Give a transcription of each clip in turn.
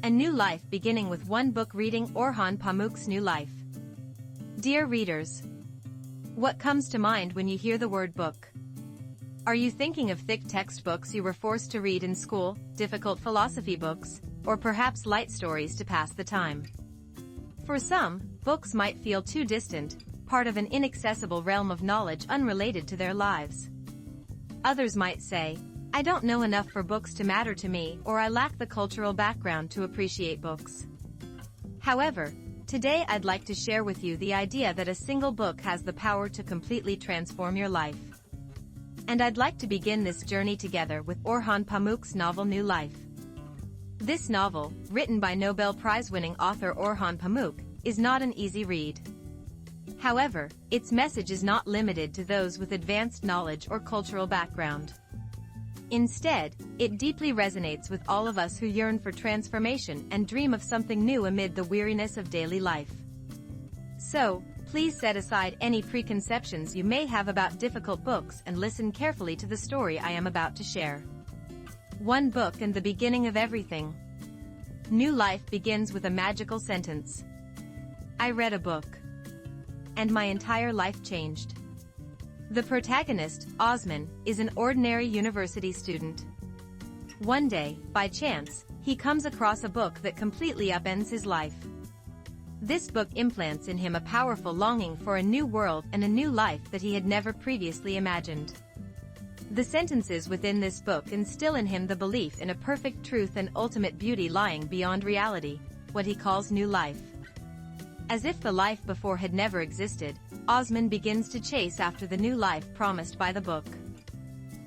A new life beginning with one book reading Orhan Pamuk's New Life. Dear readers, what comes to mind when you hear the word book? Are you thinking of thick textbooks you were forced to read in school, difficult philosophy books, or perhaps light stories to pass the time? For some, books might feel too distant, part of an inaccessible realm of knowledge unrelated to their lives. Others might say, I don't know enough for books to matter to me, or I lack the cultural background to appreciate books. However, today I'd like to share with you the idea that a single book has the power to completely transform your life. And I'd like to begin this journey together with Orhan Pamuk's novel New Life. This novel, written by Nobel Prize-winning author Orhan Pamuk, is not an easy read. However, its message is not limited to those with advanced knowledge or cultural background. Instead, it deeply resonates with all of us who yearn for transformation and dream of something new amid the weariness of daily life. So, please set aside any preconceptions you may have about difficult books and listen carefully to the story I am about to share. One book and the beginning of everything. New life begins with a magical sentence. I read a book. And my entire life changed. The protagonist, Osman, is an ordinary university student. One day, by chance, he comes across a book that completely upends his life. This book implants in him a powerful longing for a new world and a new life that he had never previously imagined. The sentences within this book instill in him the belief in a perfect truth and ultimate beauty lying beyond reality, what he calls new life. As if the life before had never existed, Osman begins to chase after the new life promised by the book.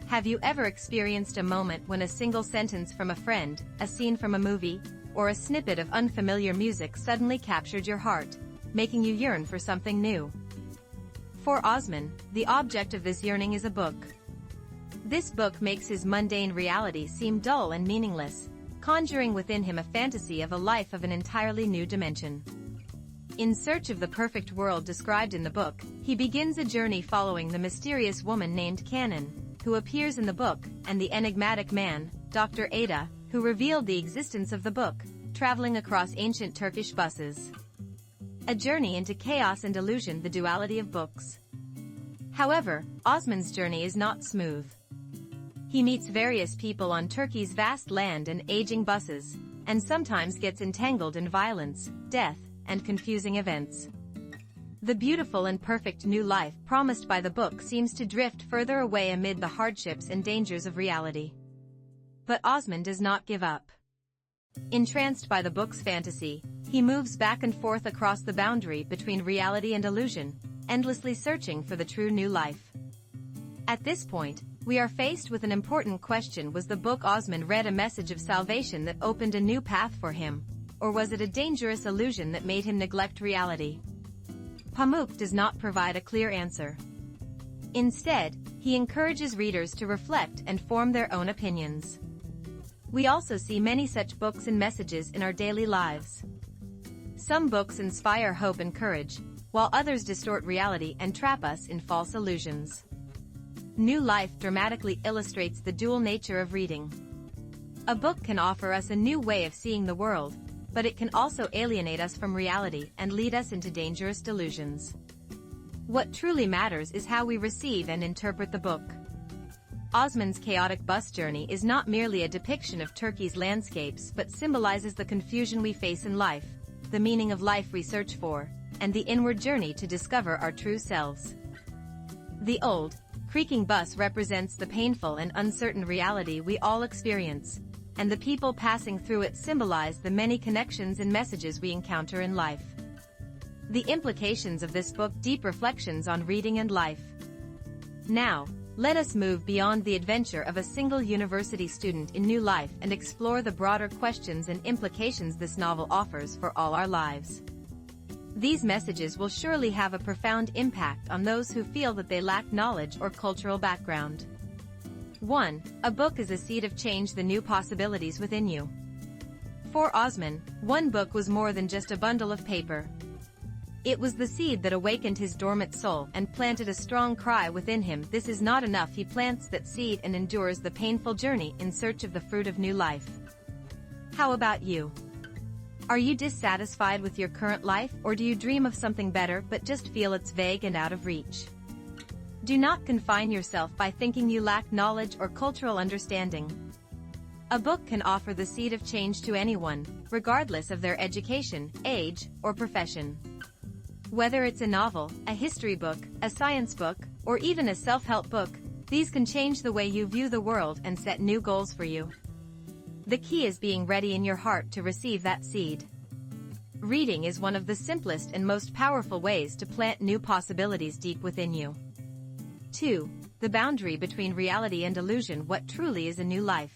Have you ever experienced a moment when a single sentence from a friend, a scene from a movie, or a snippet of unfamiliar music suddenly captured your heart, making you yearn for something new? For Osman, the object of this yearning is a book. This book makes his mundane reality seem dull and meaningless, conjuring within him a fantasy of a life of an entirely new dimension. In search of the perfect world described in the book, he begins a journey following the mysterious woman named Canon, who appears in the book, and the enigmatic man, Dr. Ada, who revealed the existence of the book, traveling across ancient Turkish buses. A journey into chaos and illusion, the duality of books. However, Osman's journey is not smooth. He meets various people on Turkey's vast land and aging buses, and sometimes gets entangled in violence, death, and confusing events. The beautiful and perfect new life promised by the book seems to drift further away amid the hardships and dangers of reality. But Osman does not give up. Entranced by the book's fantasy, he moves back and forth across the boundary between reality and illusion, endlessly searching for the true new life. At this point, we are faced with an important question: was the book Osman read a message of salvation that opened a new path for him? Or was it a dangerous illusion that made him neglect reality? Pamuk does not provide a clear answer. Instead, he encourages readers to reflect and form their own opinions. We also see many such books and messages in our daily lives. Some books inspire hope and courage, while others distort reality and trap us in false illusions. New Life dramatically illustrates the dual nature of reading. A book can offer us a new way of seeing the world, but it can also alienate us from reality and lead us into dangerous delusions. What truly matters is how we receive and interpret the book. Osman's chaotic bus journey is not merely a depiction of Turkey's landscapes but symbolizes the confusion we face in life, the meaning of life we search for, and the inward journey to discover our true selves. The old, creaking bus represents the painful and uncertain reality we all experience, and the people passing through it symbolize the many connections and messages we encounter in life. The implications of this book deep reflections on reading and life. Now, let us move beyond the adventure of a single university student in New Life and explore the broader questions and implications this novel offers for all our lives. These messages will surely have a profound impact on those who feel that they lack knowledge or cultural background. 1. A book is a seed of change, the new possibilities within you. For Osman, one book was more than just a bundle of paper. It was the seed that awakened his dormant soul and planted a strong cry within him. This is not enough. He plants that seed and endures the painful journey in search of the fruit of new life. How about you? Are you dissatisfied with your current life, or do you dream of something better but just feel it's vague and out of reach? Do not confine yourself by thinking you lack knowledge or cultural understanding. A book can offer the seed of change to anyone, regardless of their education, age, or profession. Whether it's a novel, a history book, a science book, or even a self-help book, these can change the way you view the world and set new goals for you. The key is being ready in your heart to receive that seed. Reading is one of the simplest and most powerful ways to plant new possibilities deep within you. 2. The boundary between reality and illusion. What truly is a new life?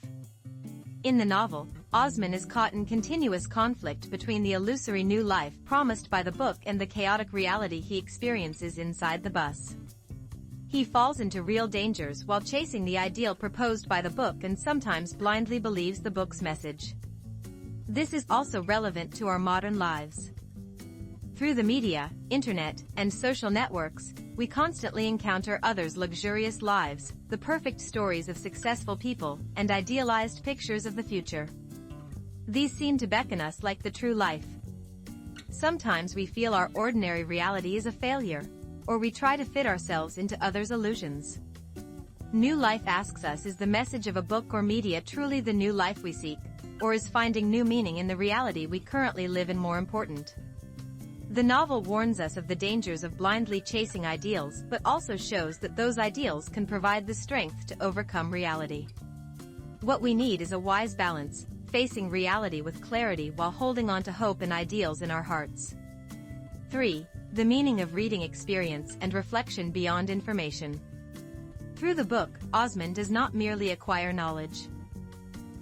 In the novel, Osman is caught in continuous conflict between the illusory new life promised by the book and the chaotic reality he experiences inside the bus. He falls into real dangers while chasing the ideal proposed by the book and sometimes blindly believes the book's message. This is also relevant to our modern lives. Through the media, internet, and social networks, we constantly encounter others' luxurious lives, the perfect stories of successful people, and idealized pictures of the future. These seem to beckon us like the true life. Sometimes we feel our ordinary reality is a failure, or we try to fit ourselves into others' illusions. New Life asks us, is the message of a book or media truly the new life we seek, or is finding new meaning in the reality we currently live in more important? The novel warns us of the dangers of blindly chasing ideals, but also shows that those ideals can provide the strength to overcome reality. What we need is a wise balance, facing reality with clarity while holding on to hope and ideals in our hearts. 3. The meaning of reading. Experience and reflection beyond information. Through the book, Osman does not merely acquire knowledge.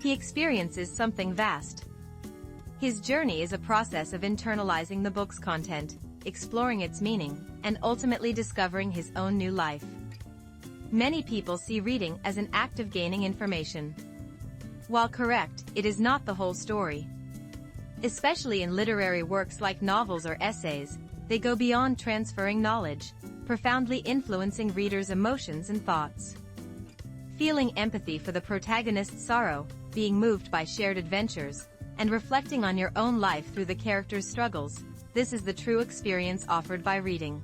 He experiences something vast. His journey is a process of internalizing the book's content, exploring its meaning, and ultimately discovering his own new life. Many people see reading as an act of gaining information. While correct, it is not the whole story. Especially in literary works like novels or essays, they go beyond transferring knowledge, profoundly influencing readers' emotions and thoughts. Feeling empathy for the protagonist's sorrow, being moved by shared adventures, and reflecting on your own life through the characters' struggles, this is the true experience offered by reading.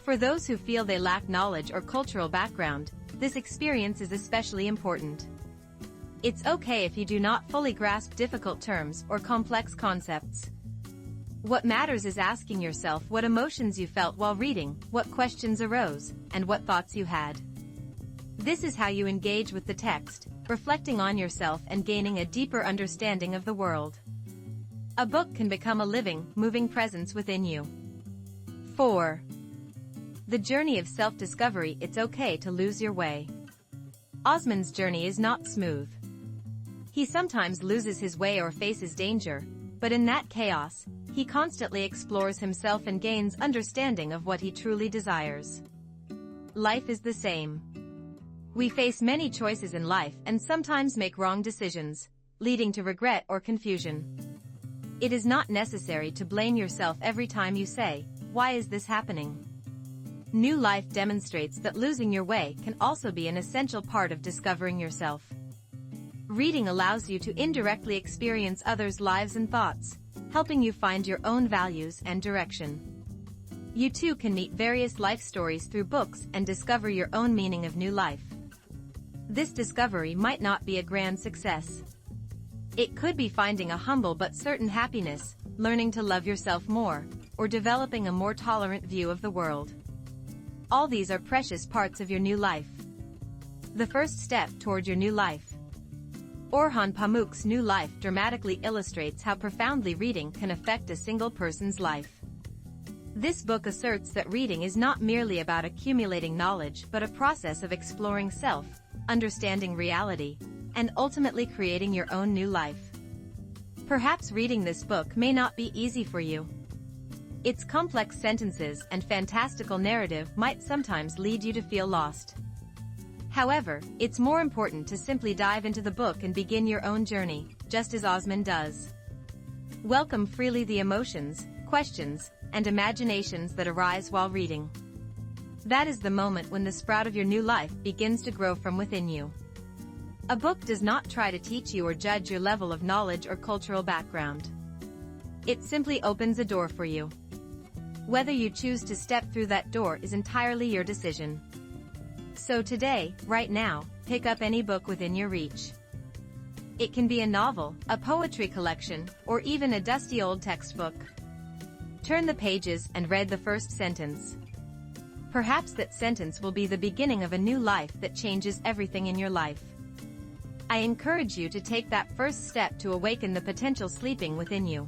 For those who feel they lack knowledge or cultural background, this experience is especially important. It's okay if you do not fully grasp difficult terms or complex concepts. What matters is asking yourself what emotions you felt while reading, what questions arose, and what thoughts you had. This is how you engage with the text, reflecting on yourself and gaining a deeper understanding of the world. A book can become a living, moving presence within you. 4. The journey of self-discovery. It's okay to lose your way. Osman's journey is not smooth. He sometimes loses his way or faces danger, but in that chaos, he constantly explores himself and gains understanding of what he truly desires. Life is the same. We face many choices in life and sometimes make wrong decisions, leading to regret or confusion. It is not necessary to blame yourself every time you say, "Why is this happening?" New Life demonstrates that losing your way can also be an essential part of discovering yourself. Reading allows you to indirectly experience others' lives and thoughts, helping you find your own values and direction. You too can meet various life stories through books and discover your own meaning of new life. This discovery might not be a grand success. It could be finding a humble but certain happiness, learning to love yourself more, or developing a more tolerant view of the world. All these are precious parts of your new life. The first step toward your new life. Orhan Pamuk's New Life dramatically illustrates how profoundly reading can affect a single person's life. This book asserts that reading is not merely about accumulating knowledge but a process of exploring self, understanding reality, and ultimately creating your own new life. Perhaps reading this book may not be easy for you. Its complex sentences and fantastical narrative might sometimes lead you to feel lost. However, it's more important to simply dive into the book and begin your own journey, just as Osman does. Welcome freely the emotions, questions, and imaginations that arise while reading. That is the moment when the sprout of your new life begins to grow from within you. A book does not try to teach you or judge your level of knowledge or cultural background. It simply opens a door for you. Whether you choose to step through that door is entirely your decision. So today, right now, pick up any book within your reach. It can be a novel, a poetry collection, or even a dusty old textbook. Turn the pages and read the first sentence. Perhaps that sentence will be the beginning of a new life that changes everything in your life. I encourage you to take that first step to awaken the potential sleeping within you.